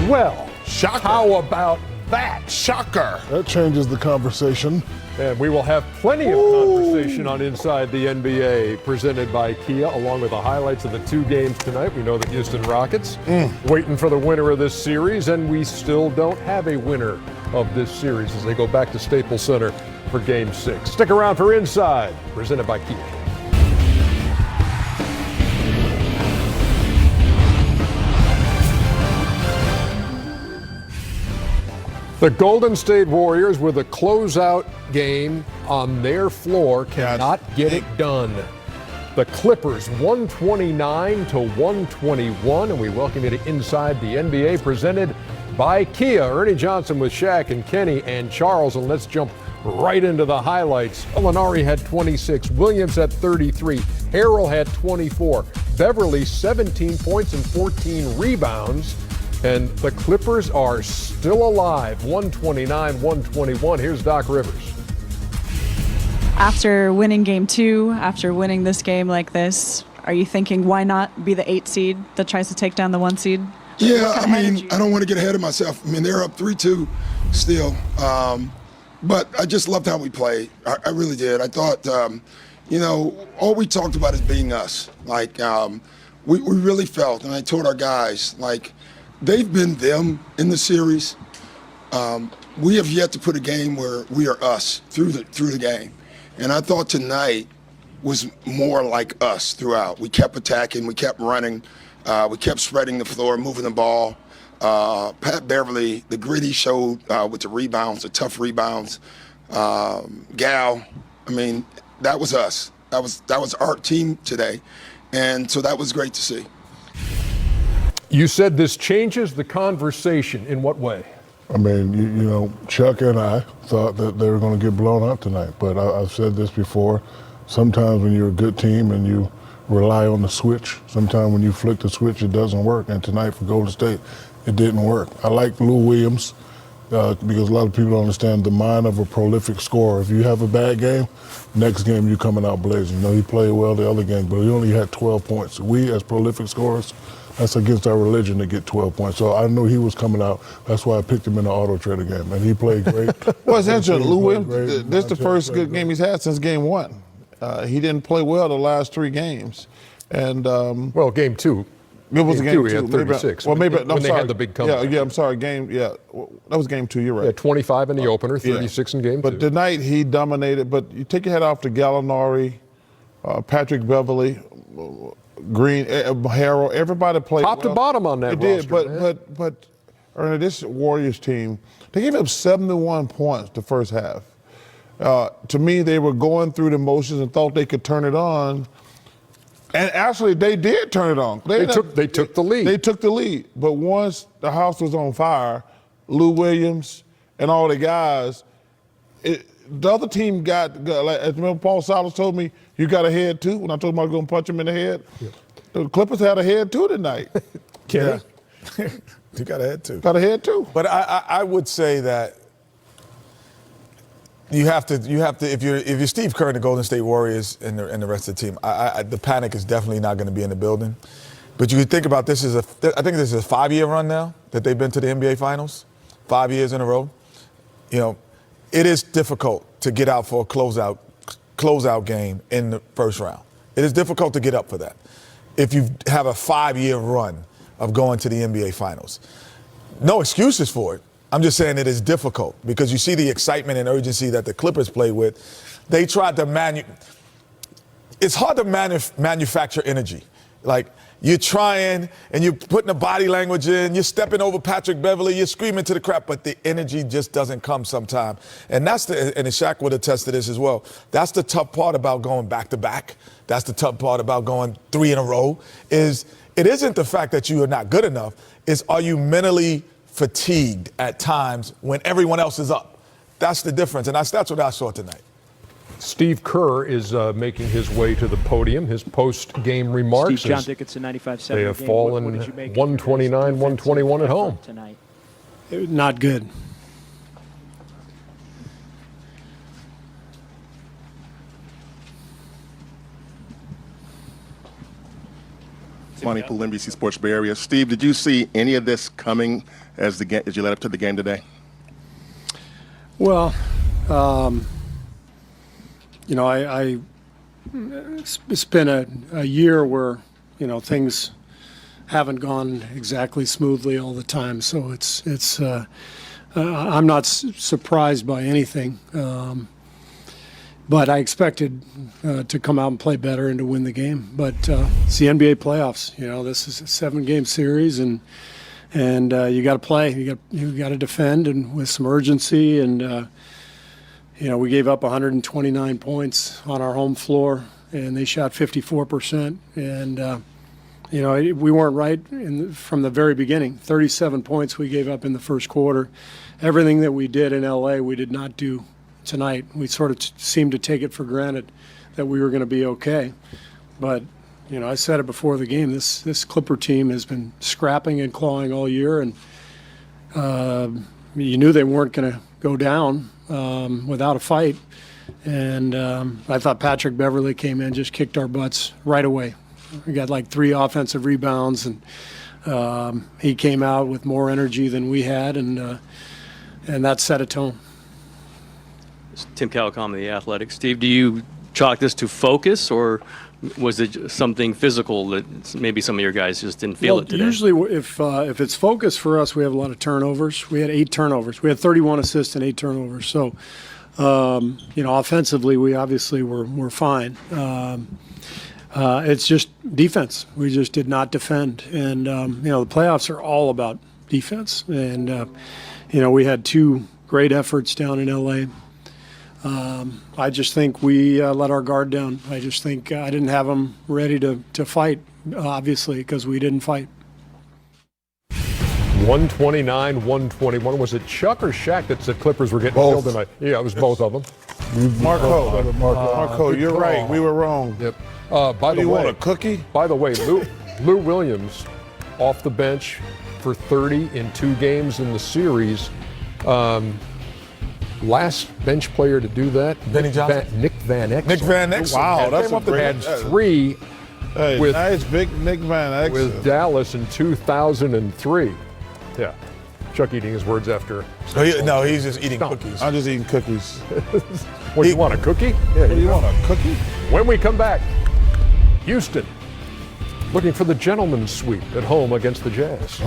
well. Shocker. How about that? Shocker. That changes the conversation. And we will have plenty of conversation on Inside the NBA presented by Kia, along with the highlights of the two games tonight. We know the Houston Rockets waiting for the winner of this series, and we still don't have a winner of this series as they go back to Staples Center for Game 6. Stick around for Inside, presented by Kia. The Golden State Warriors, with a closeout game on their floor, cannot get it done. The Clippers 129-121, and we welcome you to Inside the NBA, presented by Kia. Ernie Johnson with Shaq and Kenny and Charles, and let's jump right into the highlights. Gallinari had 26, Williams had 33, Harrell had 24, Beverly 17 points and 14 rebounds. And the Clippers are still alive, 129-121. Here's Doc Rivers. After winning game 2, after winning this game like this, are you thinking why not be the 8 seed that tries to take down the 1 seed? Yeah, I mean, I don't want to get ahead of myself. I mean, they're up 3-2 still. But I just loved how we played. I really did. I thought, all we talked about is being us. Like, we really felt, and I told our guys, like, they've been them in the series. We have yet to put a game where we are us through the game. And I thought tonight was more like us throughout. We kept attacking, we kept running, we kept spreading the floor, moving the ball. Pat Beverly, the grit he showed with the rebounds, the tough rebounds. Gal, I mean, that was us. That was our team today. And so that was great to see. You said this changes the conversation. In what way? I mean, Chuck and I thought that they were going to get blown out tonight. But I've said this before. Sometimes when you're a good team and you rely on the switch, sometimes when you flick the switch, it doesn't work. And tonight for Golden State, it didn't work. I like Lou Williams because a lot of people don't understand the mind of a prolific scorer. If you have a bad game, next game you're coming out blazing. He played well the other game, but he only had 12 points. We, as prolific scorers, that's against our religion to get 12 points. So I knew he was coming out. That's why I picked him in the auto trader game, and he played great. Well, it's interesting. Lou Williams, this is the first good game he's had since game 1. He didn't play well the last 3 games. And game 2. It was game 2. He had 36. Maybe when they had the big comeback. Yeah, I'm sorry. That was game 2. You're right. Yeah, 25 in the opener, 36 in game 2. But tonight he dominated. But you take your head off to Gallinari, Patrick Beverly, Green, Harrell. Everybody played top to bottom on that roster. roster. But this Warriors team, they gave up 71 points the first half. To me, they were going through the motions and thought they could turn it on. And actually, they did turn it on. They took the lead. They took the lead. But once the house was on fire, Lou Williams and all the guys, the other team got like, remember Paul Silas told me, you got a head too? When I told him I was going to punch him in the head. Yeah. The Clippers had a head too tonight. Kenny? Yeah. You got a head too. Got a head too. But I would say that you have to if you're Steve Kerr and the Golden State Warriors and the rest of the team, the panic is definitely not going to be in the building. But you can think about this I think this is a 5-year run now that they've been to the NBA Finals, 5 years in a row. It is difficult to get out for a closeout game in the first round. It is difficult to get up for that if you have a 5-year run of going to the NBA Finals. No excuses for it. I'm just saying it is difficult because you see the excitement and urgency that the Clippers play with. They tried to it's hard to manufacture energy. Like, you're trying and you're putting the body language in, you're stepping over Patrick Beverly, you're screaming to the crowd, but the energy just doesn't come sometime. And and Shaq would attest to this as well. That's the tough part about going back to back. That's the tough part about going 3 in a row is it isn't the fact that you are not good enough, it's are you mentally fatigued at times when everyone else is up. That's the difference, and that's what I saw tonight. Steve Kerr is making his way to the podium. His post-game remarks. Steve, John Dickinson, 95-7. They have fallen 129-121 at home. Tonight? Not good. Monty Poole, NBC Sports Bay Area. Steve, did you see any of this coming as you led up to the game today? Well, you know, it's been a year where, you know, things haven't gone exactly smoothly all the time. So I'm not surprised by anything. But I expected to come out and play better and to win the game. But it's the NBA playoffs. You know, this is a 7-game series, and you got to play. You got to defend, and with some urgency. And you know, we gave up 129 points on our home floor, and they shot 54%. And you know, we weren't right from the very beginning. 37 points we gave up in the first quarter. Everything that we did in LA, we did not do tonight. We sort of seemed to take it for granted that we were going to be okay. But, you know, I said it before the game, this Clipper team has been scrapping and clawing all year, and you knew they weren't going to go down without a fight. And I thought Patrick Beverley came in, just kicked our butts right away. We got like 3 offensive rebounds, and he came out with more energy than we had, and that set a tone. Tim Calicom, The Athletic. Steve, do you chalk this to focus, or was it something physical that maybe some of your guys just didn't feel it today? Usually, if it's focus for us, we have a lot of turnovers. We had 8 turnovers. We had 31 assists and 8 turnovers. So, you know, offensively, we obviously were fine. It's just defense. We just did not defend, and you know, the playoffs are all about defense. And you know, we had 2 great efforts down in LA. I just think we let our guard down. I just think I didn't have them ready to fight, obviously, because we didn't fight. 129-121. Was it Chuck or Shaq that said Clippers were getting killed tonight? Yeah, it was both of them. Marco, you're right. We were wrong. Yep. By the you way, want a cookie? By the way, Lou Williams off the bench for 30 in 2 games in the series. Last bench player to do that, Benny Johnson? Nick Van Exel. Nick Van Exel. Wow, that's a great. Had 3 with nice big Nick Van Exel. with Dallas in 2003. Yeah, Chuck eating his words after. No, he's just eating cookies. I'm just eating cookies. What, you want a cookie? Yeah, You want a cookie? When we come back, Houston looking for the gentleman's sweep at home against the Jazz.